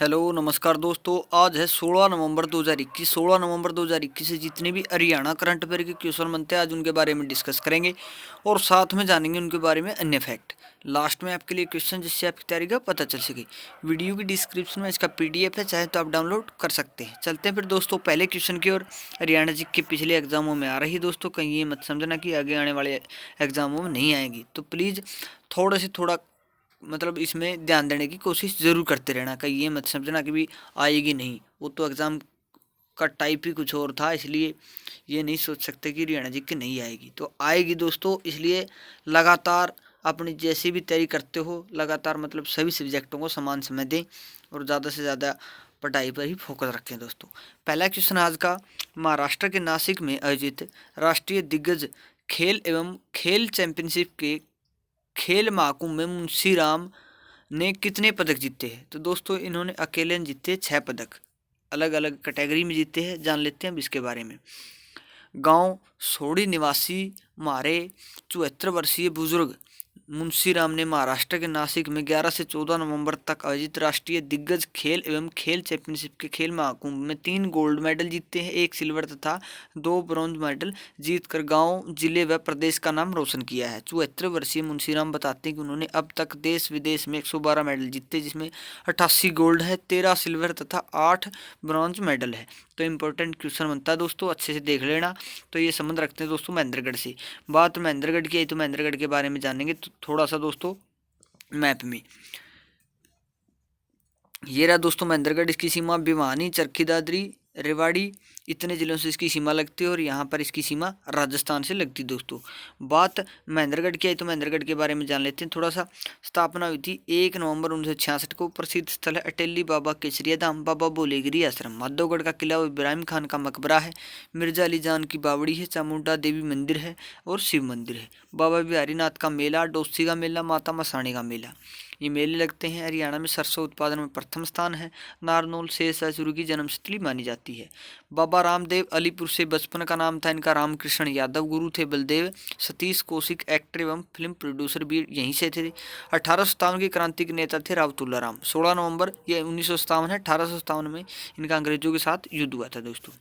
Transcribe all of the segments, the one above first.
Hello नमस्कार दोस्तों। आज है 16 नवंबर 2021। 16 नवंबर 2021 से जितने भी हरियाणा करंट अफेयर के क्वेश्चन बनते हैं आज उनके बारे में डिस्कस करेंगे और साथ में जानेंगे उनके बारे में अन्य फैक्ट। लास्ट में आपके लिए क्वेश्चन जिससे आपकी तैयारी का पता चल सके। वीडियो की डिस्क्रिप्शन में इसका पीडीएफ है, चाहे तो आप डाउनलोड कर सकते हैं। चलते हैं फिर दोस्तों पहले क्वेश्चन की ओर। हरियाणा जी के पिछले एग्जामों में आ रही दोस्तों, कहीं ये मत समझना कि आगे आने वाले एग्जामों में नहीं आएगी, तो प्लीज़ थोड़ा से थोड़ा मतलब इसमें ध्यान देने की कोशिश ज़रूर करते रहना। कहीं ये मत समझना कि भी आएगी नहीं, वो तो एग्ज़ाम का टाइप ही कुछ और था, इसलिए ये नहीं सोच सकते कि हरियाणा जी की नहीं आएगी, तो आएगी दोस्तों। इसलिए लगातार अपनी जैसी भी तैयारी करते हो, लगातार मतलब सभी सब्जेक्टों को समान समय दें और ज़्यादा से ज़्यादा पढ़ाई पर ही फोकस रखें दोस्तों। पहला क्वेश्चन आज का, महाराष्ट्र के नासिक में आयोजित राष्ट्रीय दिग्गज खेल एवं खेल चैंपियनशिप के खेल महाकुंभ में मुंशीराम ने कितने पदक जीते हैं? तो दोस्तों इन्होंने अकेले जीते 6 पदक, अलग अलग कैटेगरी में जीते हैं। जान लेते हैं अब इसके बारे में। गांव सोड़ी निवासी मारे 74 वर्षीय बुजुर्ग मुंशीराम ने महाराष्ट्र के नासिक में 11 से 14 नवंबर तक आयोजित राष्ट्रीय दिग्गज खेल एवं खेल चैंपियनशिप के खेल महाकुंभ में 3 गोल्ड मेडल जीते हैं, 1 सिल्वर तथा 2 ब्रॉन्ज मेडल जीतकर गांव, जिले व प्रदेश का नाम रोशन किया है। 74 वर्षीय मुंशीराम बताते हैं कि उन्होंने अब तक देश विदेश में 112 मेडल जीते, जिसमें 88 गोल्ड है, 13 सिल्वर तथा 8 ब्रॉन्ज मेडल है। तो इंपॉर्टेंट क्वेश्चन बनता है दोस्तों, अच्छे से देख लेना। तो ये संबंध रखते हैं दोस्तों महेंद्रगढ़ से। बात महेंद्रगढ़ की आई तो महेंद्रगढ़ के बारे में जानेंगे तो थोड़ा सा दोस्तों मैप में। ये रहा दोस्तों महेंद्रगढ़, इसकी सीमा भिवानी, चरखी दादरी, रेवाड़ी इतने ज़िलों से इसकी सीमा लगती है और यहाँ पर इसकी सीमा राजस्थान से लगती है दोस्तों। बात महेंद्रगढ़ की आई तो महेंद्रगढ़ के बारे में जान लेते हैं थोड़ा सा। स्थापना हुई थी 1 नवंबर 1966 को। प्रसिद्ध स्थल है अटेली बाबा केसरिया धाम, बाबा बोलेगिरी आश्रम, माधवगढ़ का किला और इब्राहिम खान का मकबरा है, मिर्जा अली जान की बावड़ी है, चामुंडा देवी मंदिर है और शिव मंदिर है, बाबा बिहारी नाथ का मेला, डोसी का मेला, माता मसाणी का मेला, ये मेले लगते हैं। हरियाणा में सरसों उत्पादन में प्रथम स्थान है। नारनौल शेषाचुर की जन्मस्थली मानी जाती है। बाबा रामदेव अलीपुर से बचपन का नाम था इनका। रामकृष्ण यादव गुरु थे। बलदेव सतीश कौशिक एक्टर एवं फिल्म प्रोड्यूसर भी यहीं से थे। 1857 के क्रांति के नेता थे राव तुलाराम। 16 नवंबर ये 1957 है, 1857 में इनका अंग्रेजों के साथ युद्ध हुआ था दोस्तों।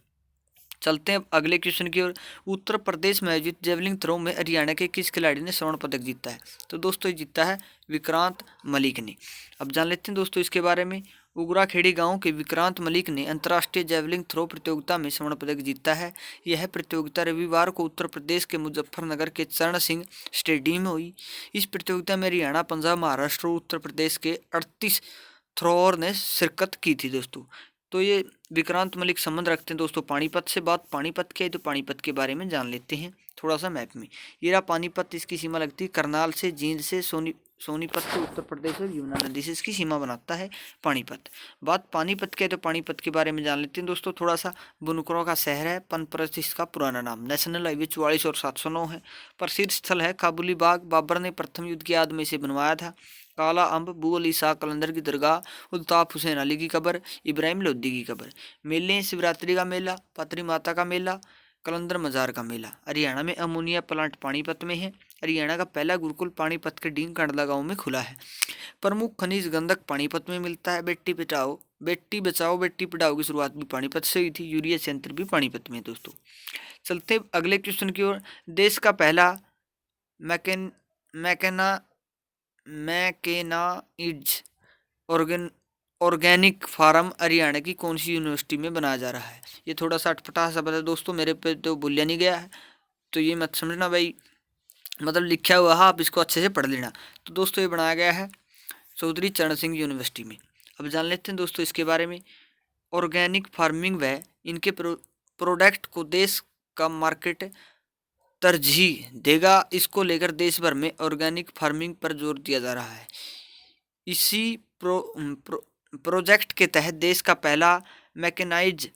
चलते हैं अगले क्वेश्चन की ओर। उत्तर प्रदेश में आयोजित जेवलिंग थ्रो में हरियाणा के किस खिलाड़ी ने स्वर्ण पदक जीता है? तो दोस्तों ये जीता है विक्रांत मलिक ने। अब जान लेते हैं दोस्तों इसके बारे में। उगराखेड़ी गांव के विक्रांत मलिक ने अंतर्राष्ट्रीय जेवलिंग थ्रो प्रतियोगिता में स्वर्ण पदक जीता है। यह प्रतियोगिता रविवार को उत्तर प्रदेश के मुजफ्फरनगर के चरण सिंह स्टेडियम में हुई। इस प्रतियोगिता में हरियाणा, पंजाब, महाराष्ट्र और उत्तर प्रदेश के 38 थ्रोअर ने शिरकत की थी दोस्तों। तो ये विक्रांत मलिक संबंध रखते हैं दोस्तों पानीपत से। बात पानीपत की है तो पानीपत के बारे में जान लेते हैं थोड़ा सा मैप में। ये रहा पानीपत, इसकी सीमा लगती है करनाल से, जींद से, सोनीपत से उत्तर प्रदेश और यमुना नदी से इसकी सीमा बनाता है पानीपत। बात पानीपत की है तो पानीपत के बारे में जान लेते हैं दोस्तों थोड़ा सा। बुनकरों का शहर है, पनपरस्त इसका पुराना नाम। नेशनल हाईवे 44 और 709 है। प्रसिद्ध स्थल है काबुली बाग, बाबर ने प्रथम युद्ध की याद में इसे बनवाया था। काला अम्ब, बू अली शाह कलंदर की दरगाह, उल्ताफ हुसैन अली की कब्र, इब्राहिम लोदी की कब्र। मेले शिवरात्रि का मेला, पत्री माता का मेला, कलंदर मजार का मेला। हरियाणा में अमोनिया प्लांट पानीपत में है। हरियाणा का पहला गुरुकुल पानीपत के डींग कंडला गांव में खुला है। प्रमुख खनिज गंधक पानीपत में मिलता है। बेटी बचाओ बेटी पढ़ाओ की शुरुआत भी पानीपत से हुई थी। यूरिया संयंत्र भी पानीपत में दोस्तों। चलते अगले क्वेश्चन की ओर। देश का पहला मैकेन मैकेना मैकेनाइज्ड ऑर्गेनिक फार्म हरियाणा की कौन सी यूनिवर्सिटी में बनाया जा रहा है? ये थोड़ा सा अटपटा सा बता दोस्तों, मेरे पे तो भूलिया नहीं गया है, तो ये मत समझना भाई, मतलब लिखा हुआ है, आप इसको अच्छे से पढ़ लेना। तो दोस्तों ये बनाया गया है चौधरी चरण सिंह यूनिवर्सिटी में। अब जान लेते हैं दोस्तों इसके बारे में। ऑर्गेनिक फार्मिंग व इनके प्रोडक्ट को देश का मार्केट तरजीह देगा, इसको लेकर देश भर में ऑर्गेनिक फार्मिंग पर जोर दिया जा रहा है। इसी प्रोजेक्ट के तहत देश का पहला मैकेनाइज्ड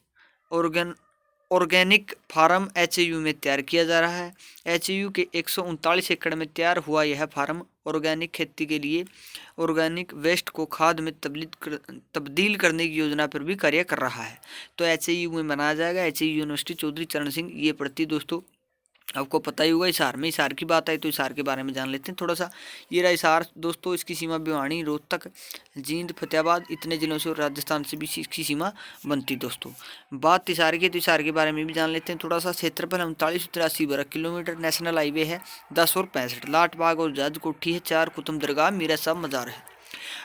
ऑर्गेनिक फार्म एचएयू में तैयार किया जा रहा है। एचएयू के 139 एकड़ में तैयार हुआ यह फार्म ऑर्गेनिक खेती के लिए ऑर्गेनिक वेस्ट को खाद में तब्दील करने की योजना पर भी कार्य कर रहा है। तो एचएयू में बनाया जाएगा। एचएयू यूनिवर्सिटी चौधरी चरण सिंह ये पड़ती दोस्तों आपको पता ही होगा हिसार में, हिसार की बात आई तो हिसार के बारे में जान लेते हैं थोड़ा सा। ये रहा हिसार दोस्तों, इसकी सीमा भिवानी, रोहतक, जींद, फतेहाबाद इतने ज़िलों से और राजस्थान से भी इसकी सीमा बनती दोस्तों। बात हिसार की, तो हिसार के बारे में भी जान लेते हैं थोड़ा सा। क्षेत्रफल 3983 वर्ग किलोमीटर, नेशनल हाईवे है 10 और 65, लाट बाग और जज कोठी है 4, कुतुब दरगाह, मीरा साहब मज़ार है।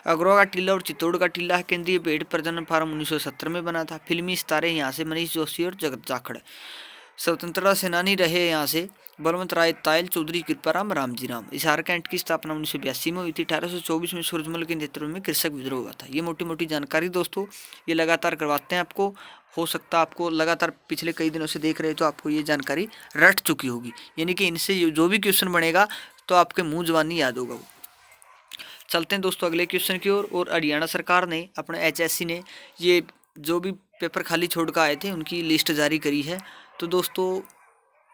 अगरोहा का टीला और चित्तौड़ का टीला है। केंद्रीय भेड़ प्रजनन फार्म 1970 में बना था। फिल्मी सितारे यहाँ से मनीष जोशी और जगत जाखड़। स्वतंत्रता सेनानी रहे यहाँ से बलवंत राय तायल, चौधरी कृपाराम, रामजी राम। हिसार कैंट की स्थापना 1982 में हुई थी। 1824 में सूरजमल के नेतृत्व में कृषक विद्रोह हुआ था। ये मोटी मोटी जानकारी दोस्तों, ये लगातार करवाते हैं आपको। हो सकता है आपको लगातार पिछले कई दिनों से देख रहे तो आपको ये जानकारी रट चुकी होगी, यानी कि इनसे जो भी क्वेश्चन बनेगा तो आपके मुँह जबानी याद होगा वो। चलते हैं दोस्तों अगले क्वेश्चन की ओर। और हरियाणा सरकार ने अपने HSC ने ये जो भी पेपर खाली छोड़ कर आए थे उनकी लिस्ट जारी करी है। तो दोस्तों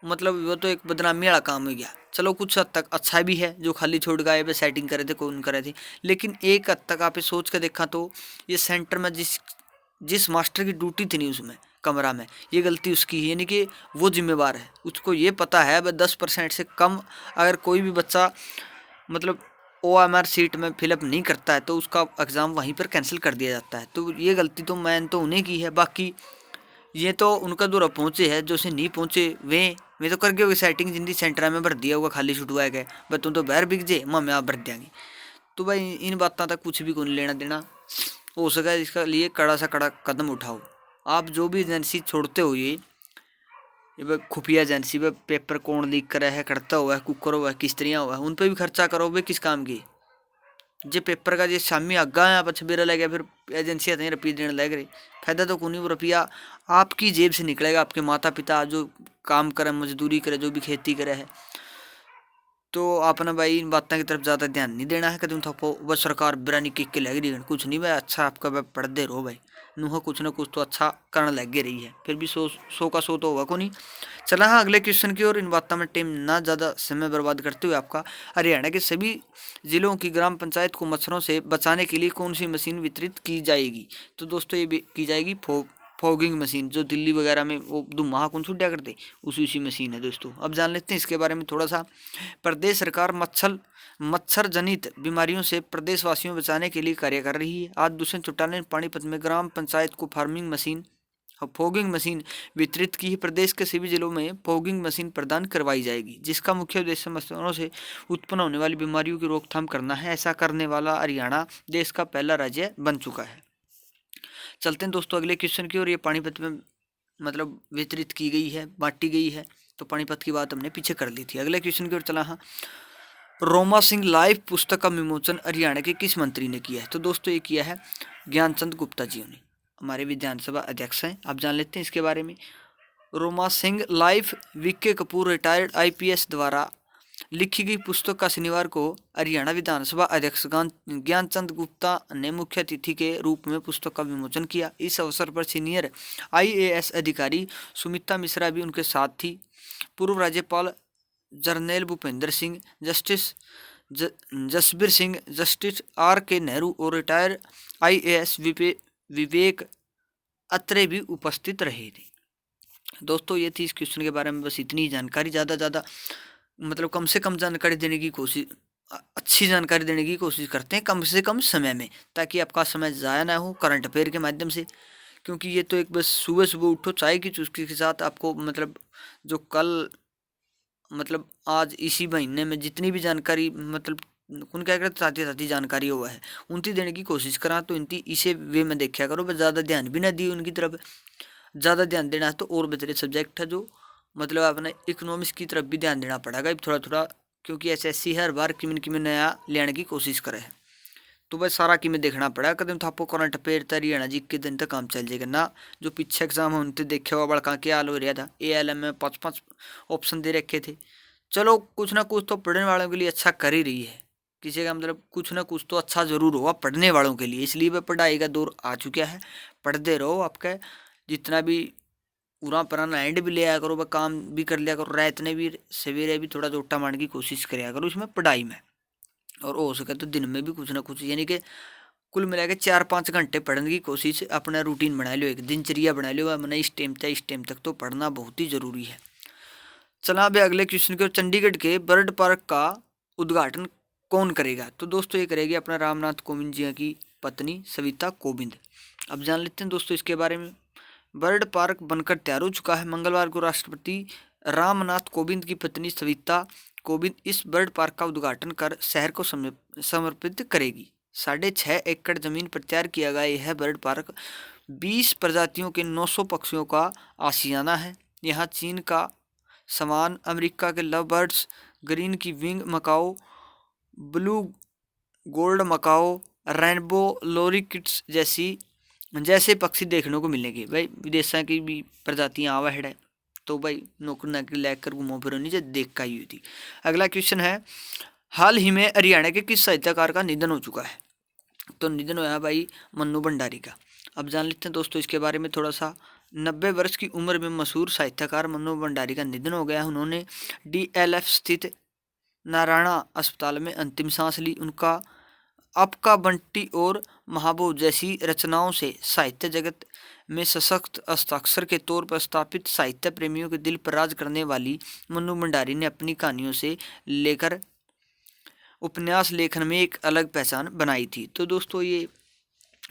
मतलब वो तो एक बदनामी वाला काम हो गया। चलो कुछ हद तक अच्छा भी है, जो खाली छोड़ गए पे सेटिंग करे थे कौन करे थे, लेकिन एक हद तक आप सोच कर देखा तो ये सेंटर में जिस मास्टर की ड्यूटी थी नहीं उसमें कमरा में, ये गलती उसकी है, यानी कि वो जिम्मेवार है। उसको ये पता है भाई 10% से कम अगर कोई भी बच्चा मतलब OMR सीट में फिलअप नहीं करता है तो उसका एग्ज़ाम वहीं पर कैंसिल कर दिया जाता है। तो ये गलती तो मैंने तो उन्हें की है, बाकी ये तो उनका दूर पहुँचे है, जो से नहीं पहुँचे वे तो कर गए सेटिंग जिंदी सेंटर में भर दिया होगा, खाली छुटवाया गया भाई तुम तो बाहर बिक जे मैं आप भर देंगे। तो भाई इन बातों तक कुछ भी कौन लेना देना। हो सका इसका लिए कड़ा सा कड़ा कदम उठाओ। आप जो भी एजेंसी छोड़ते हो ये भाई खुफिया एजेंसी पे पेपर कौन लीक करा है, करता हुआ है, कुकर हुआ है, किस तरह हुआ है, उन पर भी खर्चा करो भाई किस काम की। जे पेपर का जे शामी आगा है आप बेरा लग गया, फिर एजेंसियाँ नहीं रुपये देने लग रही, फायदा तो कोई नहीं। वो रुपया आपकी जेब से निकलेगा, आपके माता पिता जो काम करे, मजदूरी करे, जो भी खेती करे है। तो आपने भाई इन बातों की तरफ ज़्यादा ध्यान नहीं देना है। कदम थपो बस सरकार बिरानी किक के लग रही है, कुछ नहीं भाई अच्छा आपका भाई पढ़ते रहो भाई, नुह कुछ ना कुछ तो अच्छा करने लग रही है, फिर भी सौ का सौ तो होगा को नहीं। चला हाँ अगले क्वेश्चन की ओर। इन बातों में टाइम ना ज़्यादा समय बर्बाद करते हुए आपका हरियाणा के सभी जिलों की ग्राम पंचायत को मच्छरों से बचाने के लिए कौन सी मशीन वितरित की जाएगी। तो दोस्तों ये की जाएगी फॉगिंग मशीन, जो दिल्ली वगैरह में वो धुआं कौन छुट्टिया करते उसी मशीन है दोस्तों। अब जान लेते हैं इसके बारे में थोड़ा सा। प्रदेश सरकार मच्छर जनित बीमारियों से प्रदेशवासियों को बचाने के लिए कार्य कर रही है। आज दूसरे चौटाले पानीपत में ग्राम पंचायत को फॉगिंग मशीन वितरित की है। प्रदेश के सभी जिलों में फॉगिंग मशीन प्रदान करवाई जाएगी, जिसका मुख्य उद्देश्य मच्छरों से उत्पन्न होने वाली बीमारियों की रोकथाम करना है। ऐसा करने वाला हरियाणा देश का पहला राज्य बन चुका है। चलते हैं दोस्तों अगले क्वेश्चन की ओर। ये पानीपत में मतलब वितरित की गई है, बांटी गई है, तो पानीपत की बात हमने पीछे कर ली थी। अगले क्वेश्चन की ओर चला। हाँ, रोमा सिंह लाइव पुस्तक का विमोचन हरियाणा के किस मंत्री ने किया है। तो दोस्तों ये किया है ज्ञानचंद गुप्ता जी ने, हमारे विधानसभा अध्यक्ष हैं। आप जान लेते हैं इसके बारे में। Roma Singh live VK Kapoor retired IPS द्वारा लिखी गई पुस्तक का शनिवार को हरियाणा विधानसभा अध्यक्ष ज्ञानचंद गुप्ता ने मुख्य अतिथि के रूप में पुस्तक का विमोचन किया। इस अवसर पर सीनियर IAS अधिकारी सुमिता मिश्रा भी उनके साथ थी। पूर्व राज्यपाल जरनैल Bhupendra Singh, justice Jasbir Singh, justice RK Nehru और रिटायर्ड IAS विवेक अत्रे भी उपस्थित रहे थे। दोस्तों ये थी इस क्वेश्चन के बारे में बस इतनी जानकारी। ज़्यादा मतलब कम से कम जानकारी देने की कोशिश, अच्छी जानकारी देने की कोशिश करते हैं कम से कम समय में, ताकि आपका समय ज़ाया ना हो करंट अफेयर के माध्यम से। क्योंकि ये तो एक बस सुबह सुबह उठो चाय की चुस्की के साथ आपको मतलब जो कल मतलब आज इसी महीने में जितनी भी जानकारी मतलब कौन क्या करते साथी जानकारी हुआ है उनकी देने की कोशिश करा। तो इनकी इसे वे में देखा करो, बस ज़्यादा ध्यान भी ना दिए उनकी तरफ। ज़्यादा ध्यान देना है तो और बेहतरीन सब्जेक्ट है जो मतलब अपने इकोनॉमिक्स की तरफ भी ध्यान देना पड़ेगा थोड़ा थोड़ा, क्योंकि SSC हर बार किमें नया लेने की कोशिश करे है। तो बस सारा किमें देखना पड़ेगा। कदम था आपको करंट अफेयर तरी है ना जी, के दिन तक काम चल जाएगा ना। जो पीछे एग्जाम है उनसे देखे हुआ बड़का क्या हाल हो रहा था। ALM में 5-5 ऑप्शन दे रखे थे। चलो कुछ ना कुछ तो पढ़ने वालों के लिए अच्छा कर ही रही है, किसी का मतलब कुछ ना कुछ तो अच्छा ज़रूर होगा पढ़ने वालों के लिए। इसलिए वह पढ़ाई का दौर आ चुका है। पढ़ते रहो, आपका जितना भी पूरा पुराना एंड भी ले आया करो, वह काम भी कर लिया करो, रात ने भी सवेरे भी थोड़ा जोटा मारने की कोशिश कराया करो इसमें पढ़ाई में। और हो सके तो दिन में भी कुछ ना कुछ, यानी कि कुल मिला के 4-5 घंटे पढ़ने की कोशिश अपना रूटीन बना लो, एक दिनचर्या बना लो। मैंने इस टाइम तक तो पढ़ना बहुत ही ज़रूरी है। चला अभी अगले क्वेश्चन की ओर। चंडीगढ़ के बर्ड पार्क का उद्घाटन कौन करेगा? तो दोस्तों ये करेगी अपना रामनाथ कोविंद जी की पत्नी सविता कोविंद। अब जान लेते हैं दोस्तों इसके बारे में। बर्ड पार्क बनकर तैयार हो चुका है। मंगलवार को राष्ट्रपति रामनाथ कोविंद की पत्नी सविता कोविंद इस बर्ड पार्क का उद्घाटन कर शहर को समर्पित करेगी। 6.5 एकड़ जमीन पर तैयार किया गया यह बर्ड पार्क 20 प्रजातियों के 900 पक्षियों का आशियाना है। यहाँ चीन का समान, अमेरिका के लव बर्ड्स, ग्रीन की wing macaw, blue gold macaw, rainbow lorikeets जैसे पक्षी देखने को मिलेंगे। भाई विदेशों की भी प्रजातियाँ आवा है तो भाई नौकरी नौकरी लेकर घूमो फिरो नीचे देख का ही थी। अगला क्वेश्चन है, हाल ही में हरियाणा के किस साहित्यकार का निधन हो चुका है? तो निधन हुआ भाई मन्नू भंडारी का। अब जान लेते हैं दोस्तों इसके बारे में थोड़ा सा। 90 वर्ष की उम्र में मशहूर साहित्यकार मन्नू भंडारी का निधन हो गया। उन्होंने DLF स्थित नारायणा अस्पताल में अंतिम सांस ली। उनका आपका बंटी और महाबोध जैसी रचनाओं से साहित्य जगत में सशक्त हस्ताक्षर के तौर पर स्थापित साहित्य प्रेमियों के दिल पर राज करने वाली मन्नू भंडारी ने अपनी कहानियों से लेकर उपन्यास लेखन में एक अलग पहचान बनाई थी। तो दोस्तों ये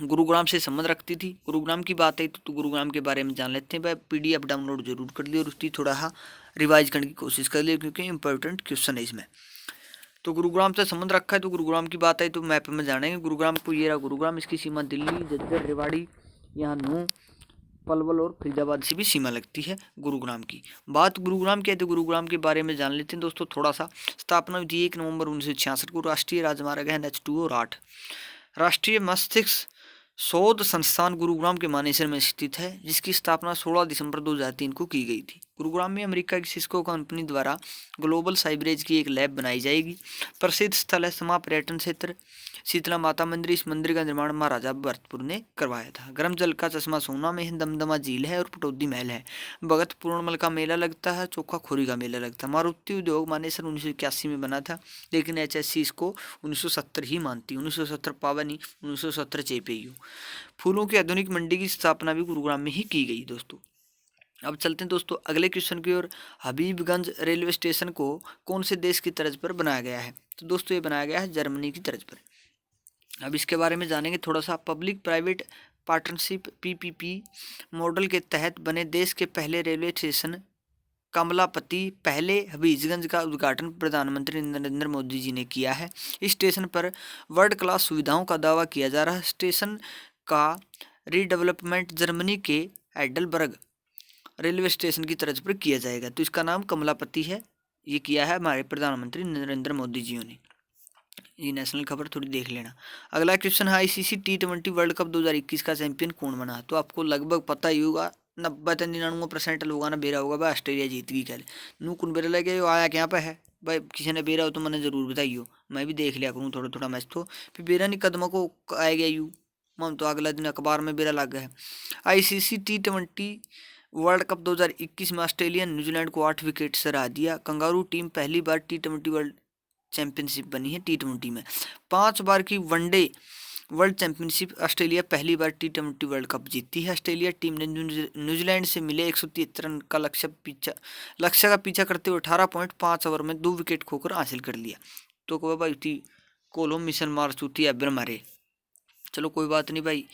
गुरुग्राम से संबंध रखती थी। गुरुग्राम की बात है तो गुरुग्राम के बारे में जान लेते हैं। भाई PDF डाउनलोड जरूर कर लियो और उसकी थोड़ा रिवाइज करने की कोशिश कर लियो क्योंकि इंपॉर्टेंट क्वेश्चन है इसमें। तो गुरुग्राम से संबंध रखा है तो गुरुग्राम की बात है तो मैप में जानेंगे। गुरुग्राम को ये रहा गुरुग्राम, इसकी सीमा दिल्ली, झज्जर, रेवाड़ी, यहाँ नूह, पलवल और फरीदाबाद से भी सीमा लगती है गुरुग्राम की। बात गुरुग्राम की है तो गुरुग्राम के बारे में जान लेते हैं दोस्तों थोड़ा सा। स्थापना हुई थी 1 नवंबर 1966 को। राष्ट्रीय राजमार्ग है NH2 और 8। राष्ट्रीय मस्तिष्क शोध संस्थान गुरुग्राम के मानेसर में स्थित है, जिसकी स्थापना 16 दिसंबर 2003 को की गई थी। गुरुग्राम में अमेरिका की सिस्को कंपनी द्वारा ग्लोबल साइबरेज की एक लैब बनाई जाएगी। प्रसिद्ध स्थल है समा पर्यटन क्षेत्र शीतला माता मंदिर। इस मंदिर का निर्माण महाराजा भरतपुर ने करवाया था। गर्म जल का चश्मा सोना में है, दमदमा झील है और पटौदी महल है। भगत पूर्णमल का मेला लगता है, चोखा खोरी का मेला लगता है। मारुति उद्योग मानेसर 1981 में बना था, लेकिन HSC इसको 1970 ही मानती। 1970 पावनी 1970 चेपेयू। फूलों की आधुनिक मंडी की स्थापना भी गुरुग्राम में ही की गई दोस्तों। अब चलते हैं दोस्तों अगले क्वेश्चन की ओर। हबीबगंज रेलवे स्टेशन को कौन से देश की तर्ज पर बनाया गया है? तो दोस्तों ये बनाया गया है जर्मनी की तर्ज पर। अब इसके बारे में जानेंगे थोड़ा सा। Public private partnership PPP model के तहत बने देश के पहले रेलवे स्टेशन कमलापति पहले हबीबगंज का उद्घाटन प्रधानमंत्री नरेंद्र मोदी जी ने किया है। इस स्टेशन पर वर्ल्ड क्लास सुविधाओं का दावा किया जा रहा है। स्टेशन का रीडेवलपमेंट जर्मनी के हैडलबर्ग रेलवे स्टेशन की तर्ज पर किया जाएगा। तो इसका नाम कमलापति है। ये किया है हमारे प्रधानमंत्री नरेंद्र मोदी जी ने। ये नेशनल खबर थोड़ी देख लेना। अगला क्वेश्चन है, ICC T20 वर्ल्ड कप 2021 का चैंपियन कौन बना? तो आपको लगभग पता ही होगा, 90-99% लोगों ने बेरा होगा भाई ऑस्ट्रेलिया जीत गई कल। नू कौन बेरा लगे आया क्या पे है भाई? किसी ने बेरा हो तो मैंने जरूर बताइयो, मैं भी देख लिया करूँ थोड़ा थोड़ा मैच। तो फिर बेरा नहीं कदमों को आ गया यू मन तो अगला दिन अखबार में बेरा लग गया है। ICC T20 वर्ल्ड कप 2021 में ऑस्ट्रेलिया ने न्यूजीलैंड को 8 विकेट से हरा दिया। कंगारू टीम पहली बार T20 वर्ल्ड चैंपियनशिप बनी है। T20 में 5 बार की वनडे वर्ल्ड चैंपियनशिप ऑस्ट्रेलिया पहली बार T20 वर्ल्ड कप जीती है। ऑस्ट्रेलिया टीम ने न्यूजीलैंड से मिले 173 रन का लक्ष्य का पीछा करते हुए 18.5 ओवर में 2 विकेट खोकर हासिल कर लिया। तो कहो भाई कोलो मिशन मार चुती है मारे। चलो कोई बात नहीं भाई,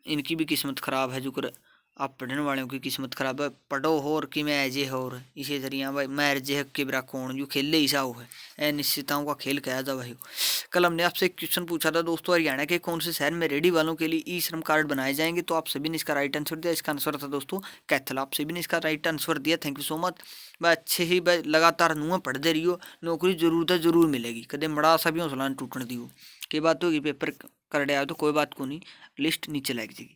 इनकी भी किस्मत खराब है। जो कर आप पढ़ने वालों की किस्मत खराब है। पढ़ो हो और कि मैं ऐजे हो और इसे जरिया भाई मैं जे के बरा कौन जो खेले ही सा है अनिश्चितताओं का खेल कहा जा भाई। कल हमने आपसे एक क्वेश्चन पूछा था दोस्तों, हरियाणा के कौन से शहर में रेडी वालों के लिए ई-श्रम कार्ड बनाए जाएंगे? तो आप सभी ने इसका राइट आंसर दिया। इसका आंसर था दोस्तों कैथल। आप सभी ने इसका राइट आंसर दिया, थैंक यू सो मच भाई। अच्छे ही भाई लगातार नुआ पढ़ते रहियो, नौकरी जरूर है जरूर मिलेगी। कदे मड़ा सा भी हौसला टूटने दियो के बात होगी पेपर कर दिया तो कोई बात को नहीं, लिस्ट नीचे लग जाएगी।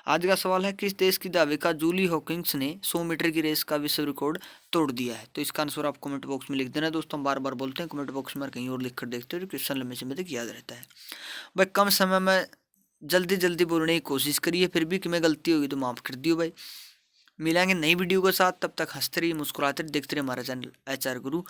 आज का सवाल है, किस देश की दावेका जूली हॉकिंस ने 100 मीटर की रेस का विश्व रिकॉर्ड तोड़ दिया है? तो इसका आंसर आप कमेंट बॉक्स में लिख देना दोस्तों। हम बार बार बोलते हैं कमेंट बॉक्स में कहीं और लिख कर देखते हो, क्वेश्चन लंबे समय तक याद रहता है। भाई कम समय में जल्दी जल्दी बोलने की कोशिश करिए, फिर भी कि गलती होगी तो माफ़ कर दियो भाई। मिलेंगे नई वीडियो के साथ, तब तक हंसते रहिए मुस्कुराते देखते रहिए हमारा चैनल HR गुरु।